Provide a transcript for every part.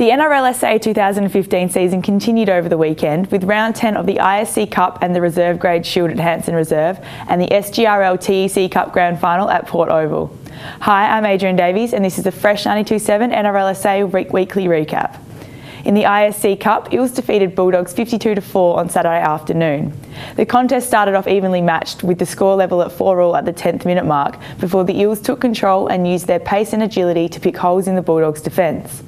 The NRL 2015 season continued over the weekend with round 10 of the ISC Cup and the Reserve Grade Shield at Hanson Reserve and the SGRL TEC Cup Grand Final at Port Oval. Hi, I'm Adrian Davies and this is the Fresh 92.7 NRL Weekly Recap. In the ISC Cup, Eels defeated Bulldogs 52-4 on Saturday afternoon. The contest started off evenly matched with the score level at 4-4 at the 10th minute mark before the Eels took control and used their pace and agility to pick holes in the Bulldogs' defence.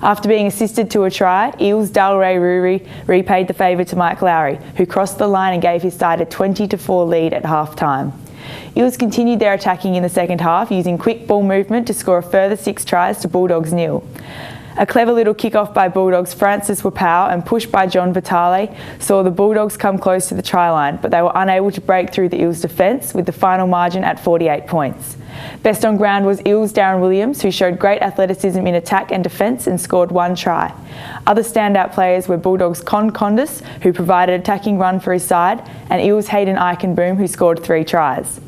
After being assisted to a try, Eels' Andrei repaid the favour to Mike Lowry, who crossed the line and gave his side a 20-4 lead at half-time. Eels continued their attacking in the second half, using quick ball movement to score a further 6 tries to Bulldogs 0. A clever little kick-off by Bulldogs' Francis Wapau and push by John Vitale saw the Bulldogs come close to the try line, but they were unable to break through the Eels' defence, with the final margin at 48 points. Best on ground was Eels' Darren Williams, who showed great athleticism in attack and defence and scored 1 try. Other standout players were Bulldogs' Con Condis, who provided attacking run for his side, and Eels' Hayden Eichenboom, who scored 3 tries.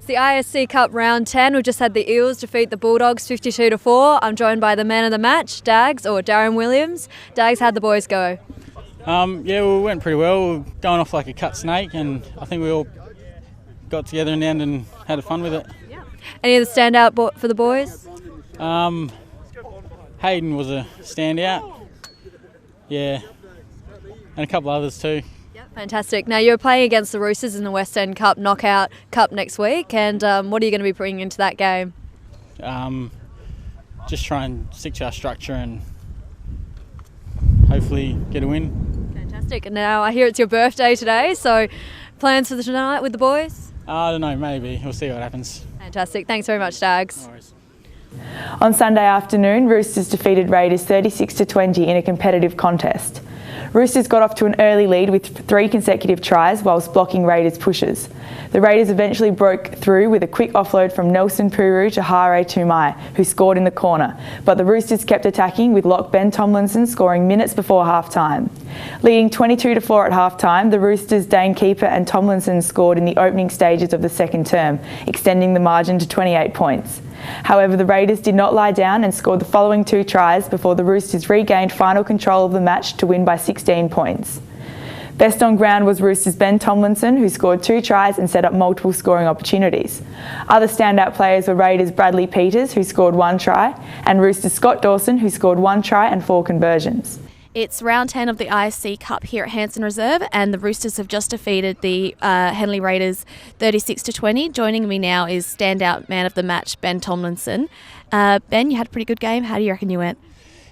The ISC Cup round 10, we've just had the Eels defeat the Bulldogs 52-4. I'm joined by the man of the match, Darren Williams. Dags, how'd the boys go? Yeah, we went pretty well. We were going off like a cut snake, and I think we all got together in the end and had fun with it. Yeah. Any of the standout for the boys? Hayden was a standout. Yeah, and a couple others too. Fantastic. Now you're playing against the Roosters in the West End Cup Knockout Cup next week, and what are you going to be bringing into that game? Just try and stick to our structure and hopefully get a win. Fantastic. And now I hear it's your birthday today, so plans for tonight with the boys? I don't know, maybe. We'll see what happens. Fantastic. Thanks very much, Dags. No worries. On Sunday afternoon, Roosters defeated Raiders 36-20 in a competitive contest. Roosters got off to an early lead with 3 consecutive tries whilst blocking Raiders' pushes. The Raiders eventually broke through with a quick offload from Nelson Puru to Hare Tumai, who scored in the corner, but the Roosters kept attacking with lock Ben Tomlinson scoring minutes before half-time. Leading 22-4 at half-time, the Roosters' Dane Keeper and Tomlinson scored in the opening stages of the second term, extending the margin to 28 points. However, the Raiders did not lie down and scored the following 2 tries before the Roosters regained final control of the match to win by 16 points. Best on ground was Roosters' Ben Tomlinson, who scored 2 tries and set up multiple scoring opportunities. Other standout players were Raiders' Bradley Peters, who scored 1 try, and Roosters' Scott Dawson, who scored 1 try and 4 conversions. It's round 10 of the ISC Cup here at Hanson Reserve, and the Roosters have just defeated the Henley Raiders 36-20. Joining me now is standout man of the match, Ben Tomlinson. Ben, you had a pretty good game. How do you reckon you went?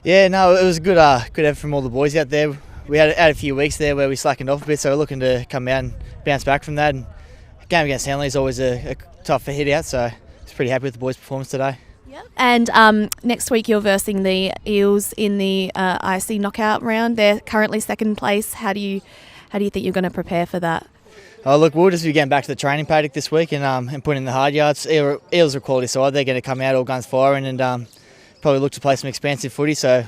Yeah, no, it was a good effort from all the boys out there. We had a few weeks there where we slackened off a bit, so we're looking to come out and bounce back from that. And a game against Henley is always a tough hit out, so I was pretty happy with the boys' performance today. And next week you're versing the Eels in the ISC knockout round. They're currently second place. How do you think you're going to prepare for that? Oh, look, we'll just be getting back to the training paddock this week and putting in the hard yards. Eels are a quality side. They're going to come out all guns firing and probably look to play some expansive footy. So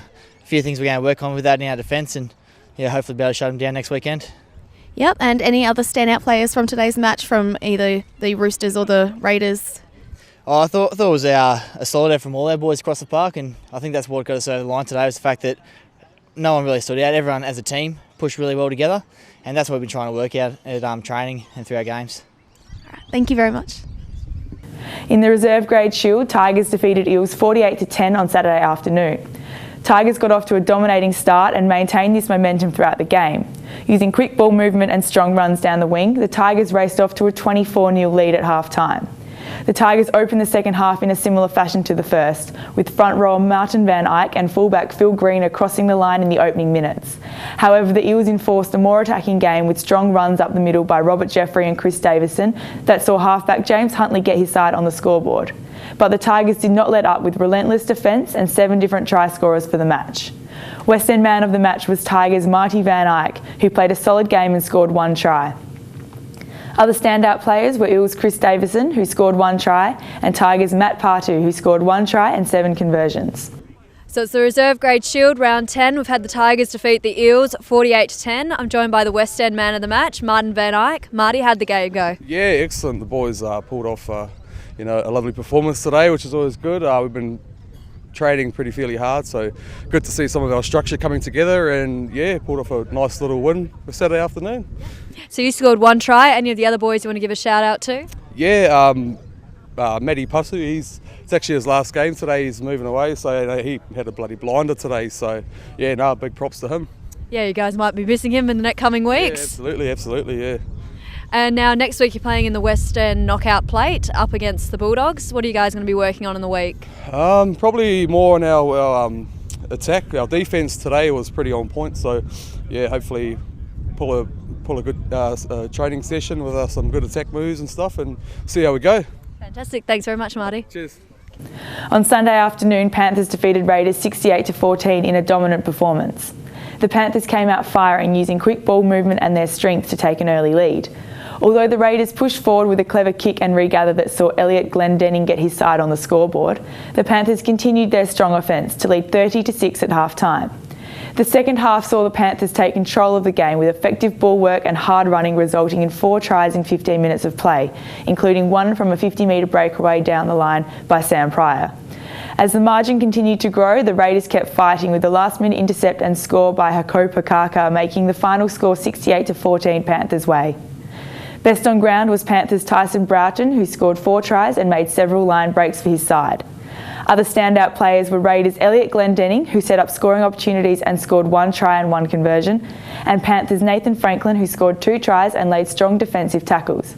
a few things we're going to work on with that in our defence and hopefully be able to shut them down next weekend. Yep. And any other standout players from today's match from either the Roosters or the Raiders? Oh, I thought it was a solid effort from all our boys across the park, and I think that's what got us over the line today was the fact that no one really stood out. Everyone as a team pushed really well together, and that's what we've been trying to work out at training and through our games. All right, thank you very much. In the Reserve Grade Shield, Tigers defeated Eels 48-10 on Saturday afternoon. Tigers got off to a dominating start and maintained this momentum throughout the game. Using quick ball movement and strong runs down the wing, the Tigers raced off to a 24-0 lead at half-time. The Tigers opened the second half in a similar fashion to the first, with front rower Martin van Eyck and fullback Phil Greener crossing the line in the opening minutes. However, the Eels enforced a more attacking game with strong runs up the middle by Robert Jeffrey and Chris Davison that saw halfback James Huntley get his side on the scoreboard. But the Tigers did not let up with relentless defence and 7 different try scorers for the match. West End man of the match was Tigers' Marty van Eyck, who played a solid game and scored 1 try. Other standout players were Eels' Chris Davison, who scored 1 try, and Tigers' Matt Partu, who scored 1 try and 7 conversions. So it's the Reserve Grade Shield round 10. We've had the Tigers defeat the Eels 48-10. I'm joined by the West End man of the match, Martin van Eyck. Marty, how'd the game go? Yeah, excellent. The boys pulled off a lovely performance today, which is always good. We've been training pretty fairly hard, so good to see some of our structure coming together, and yeah, pulled off a nice little win for Saturday afternoon. So you scored 1 try. Any of the other boys you want to give a shout out to? Yeah, Matty Pusu, it's actually his last game today. He's moving away, so he had a bloody blinder today. So yeah, no, big props to him. Yeah, you guys might be missing him in the next coming weeks. Yeah, absolutely, yeah. And now next week you're playing in the Western Knockout Plate up against the Bulldogs. What are you guys going to be working on in the week? Probably more on our attack. Our defence today was pretty on point, so yeah, hopefully pull a good training session with some good attack moves and stuff, and see how we go. Fantastic. Thanks very much, Marty. Cheers. On Sunday afternoon, Panthers defeated Raiders 68-14 in a dominant performance. The Panthers came out firing, using quick ball movement and their strength to take an early lead. Although the Raiders pushed forward with a clever kick and regather that saw Elliot Glendenning get his side on the scoreboard, the Panthers continued their strong offence to lead 30-6 at half-time. The second half saw the Panthers take control of the game with effective ball work and hard running, resulting in 4 tries in 15 minutes of play, including one from a 50-metre breakaway down the line by Sam Pryor. As the margin continued to grow, the Raiders kept fighting, with the last-minute intercept and score by Hakopa Kaka making the final score 68-14 Panthers' way. Best on ground was Panthers' Tyson Broughton, who scored 4 tries and made several line breaks for his side. Other standout players were Raiders' Elliot Glendenning, who set up scoring opportunities and scored 1 try and 1 conversion, and Panthers' Nathan Franklin, who scored 2 tries and laid strong defensive tackles.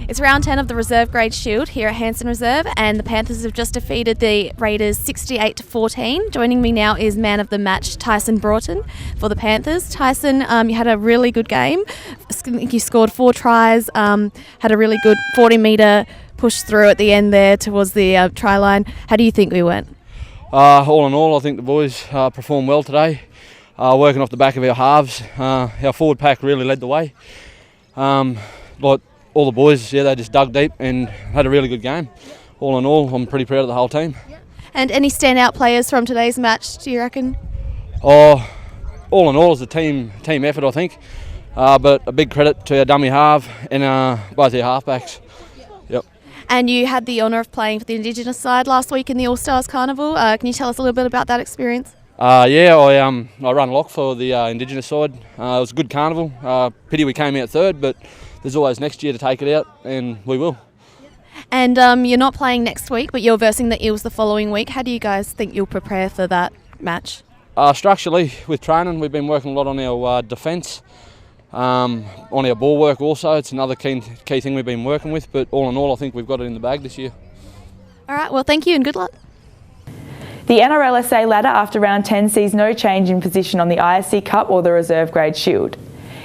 It's round 10 of the Reserve Grade Shield here at Hanson Reserve, and the Panthers have just defeated the Raiders 68-14. Joining me now is man of the match Tyson Broughton for the Panthers. Tyson, you had a really good game. You scored 4 tries, had a really good 40-metre push through at the end there towards the try line. How do you think we went? All in all, I think the boys performed well today, working off the back of our halves. Our forward pack really led the way. Like all the boys, yeah, they just dug deep and had a really good game. All in all, I'm pretty proud of the whole team. And any standout players from today's match, do you reckon? All in all, it's a team effort, I think. But a big credit to our dummy half and both our halfbacks. Yep. And you had the honour of playing for the Indigenous side last week in the All-Stars Carnival. Can you tell us a little bit about that experience? Yeah, I run lock for the Indigenous side. It was a good carnival. Pity we came out third, but there's always next year to take it out, and we will. And you're not playing next week, but you're versing the Eels the following week. How do you guys think you'll prepare for that match? Structurally, with training, we've been working a lot on our defence, on our ball work also. It's another key thing we've been working with, but all in all, I think we've got it in the bag this year. All right, well, thank you and good luck. The NRL SA ladder after round 10 sees no change in position on the ISC Cup or the Reserve Grade Shield.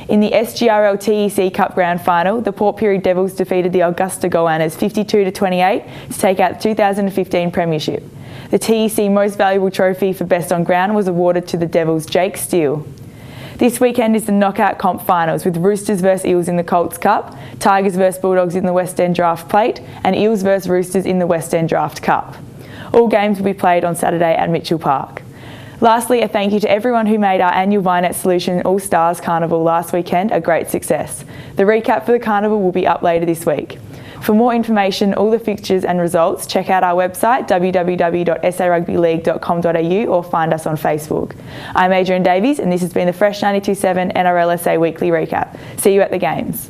In the SGRL TEC Cup Grand Final, the Port Pirie Devils defeated the Augusta Goannas 52-28 to take out the 2015 Premiership. The TEC Most Valuable Trophy for Best on Ground was awarded to the Devils' Jake Steele. This weekend is the knockout comp finals, with Roosters vs Eels in the Colts Cup, Tigers vs Bulldogs in the West End Draft Plate, and Eels vs Roosters in the West End Draft Cup. All games will be played on Saturday at Mitchell Park. Lastly, a thank you to everyone who made our annual Vinet Solution All-Stars Carnival last weekend a great success. The recap for the carnival will be up later this week. For more information, all the fixtures and results, check out our website www.sarugbyleague.com.au or find us on Facebook. I'm Adrian Davies and this has been the Fresh 92.7 NRL SA Weekly Recap. See you at the games.